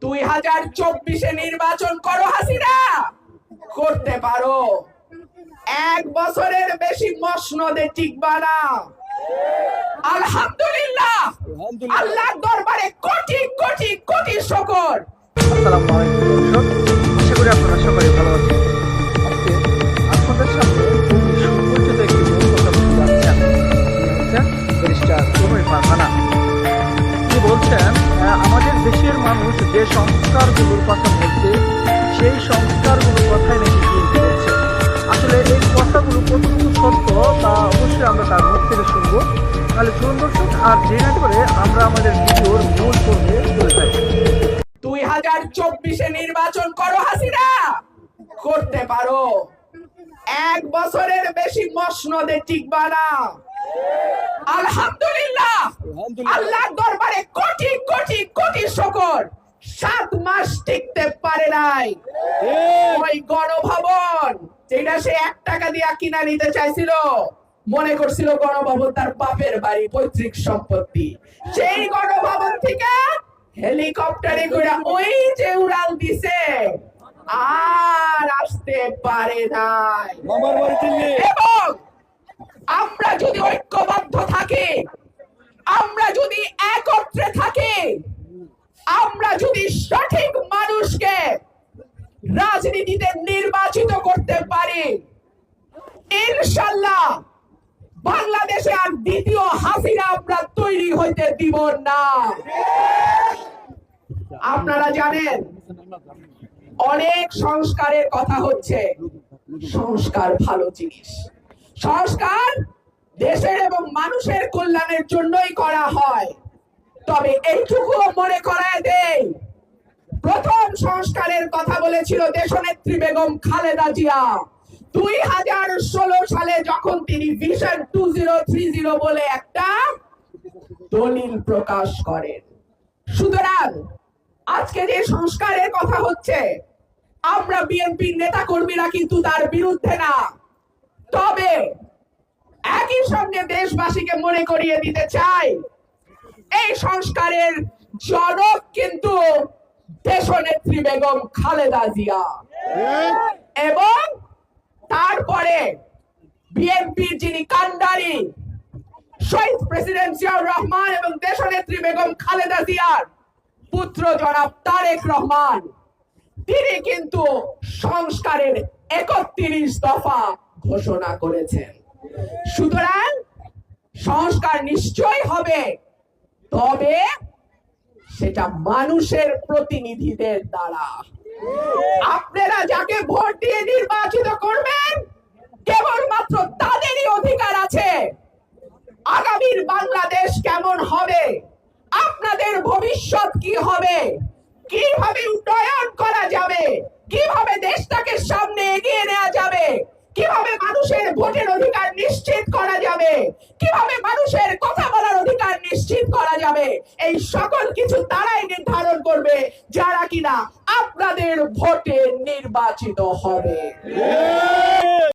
2024-এ নির্বাচন করো হাসিনা, করতে পারো। 1 বছরের বেশি মসনদে টিকবা না। আলহামদুলিল্লাহ, আল্লাহর দরবারে কোটি কোটি কোটি শুকর। আসসালামু আলাইকুম দর্শক, আশা করি আপনারা সবাই ভালো আছেন। আজকে আপনাদের সামনে খুবই সুপরিচিত একটি লোক কথা বলতে যাচ্ছেন। তিনি হচ্ছেন ব্যারিস্টার তৌহিদ ফারহানা। তিনি বলছেন, আমাদের দেশের মানুষ যে সংস্কারগুলোর কথা বলছে সেই সংস্কারগুলোর কথাই নাকি বিএনপি বলছে। আসলে এই কথাগুলো কতটুকু সত্য তা অবশ্যই আমরা তার মুখ থেকে শুনবো। তাহলে চলুন দর্শক, আর দেরি না করে আমরা আমাদের ভিডিওর মূল পর্বে চলে যাই। 2024-এ নির্বাচন করো হাসিনা, করতে পারো। 1 বছরের বেশি মসনদে টিকবা না। আলহামদুলিল্লাহ, আল্লাহর দরবারে কোটি কোটি কোটি শুকর। 7 মাস টিকতে পারে নাই। ওই গণভবন যেটা সে 1 টাকা দিয়ে কিনা নিতে চাইছিল, মনে করছিল গণভবন তার বাপের বাড়ি, পৈতৃক সম্পত্তি। সেই গণভবন থেকে হেলিকপ্টারে করে ওই যে উড়াল দিছে, আর আসতে পারে নাই। এবং আমরা যদি ঐক্যবদ্ধ থাকি, আমরা যদি একত্রে থাকি, আমরা যদি সঠিক মানুষকে রাজনীতিতে নির্বাচিত করতে পারি, ইনশাআল্লাহ বাংলাদেশে আর দ্বিতীয় হাসিনা আমরা তৈরি হইতে দিব না। আপনারা জানেন অনেক সংস্কারের কথা হচ্ছে। সংস্কার ভালো জিনিস। সংস্কার দেশের এবং মানুষের কল্যাণের জন্যই করা হয়। তবে এইটুকুও মনে করায় দেই, প্রথম সংস্কারের কথা বলেছিল দেশনেত্রী বেগম খালেদা জিয়া 2016 সালে, যখন তিনি ভিশন 2030 বলে একটা দলিল প্রকাশ করেন। সুতরাং আজকে যে সংস্কারের কথা হচ্ছে, আমরা বিএনপির নেতা কর্মীরা কিন্তু তার বিরুদ্ধে না। তবে একই সঙ্গে দেশবাসীকে মনে করিয়ে দিতে চাই, এই সংস্কারের জনক কিন্তু দেশনেত্রী বেগম খালেদা জিয়া। এবং তারপরে বিএনপির যিনি কান্ডারি, শহীদ প্রেসিডেন্ট জিয়াউর রহমান এবং দেশনেত্রী বেগম খালেদা জিয়ার পুত্র জনাব তারেক রহমান, তিনি কিন্তু সংস্কারের 31 দফা ঘোষণা করেছেন। সুতরাং সংস্কার নিশ্চয় হবে, তবে সেটা মানুষের প্রতিনিধিদের দ্বারা। আপনারা যাকে ভোট দিয়ে নির্বাচিত করবেন, কেবলমাত্র তাদেরই অধিকার আছে আগামীর বাংলাদেশ কেমন হবে, আপনাদের ভবিষ্যৎ কি হবে, কিভাবে উন্নয়ন করা যাবে, কিভাবে দেশটাকে সামনে এগিয়ে নেওয়া যাবে, কিভাবে মানুষের ভোটের অধিকার নিশ্চিত করা যাবে, কিভাবে মানুষের কথা বলার অধিকার নিশ্চিত করা যাবে, এই সকল কিছু তারাই নির্ধারণ করবে যারা কিনা আপনাদের ভোটে নির্বাচিত হবে।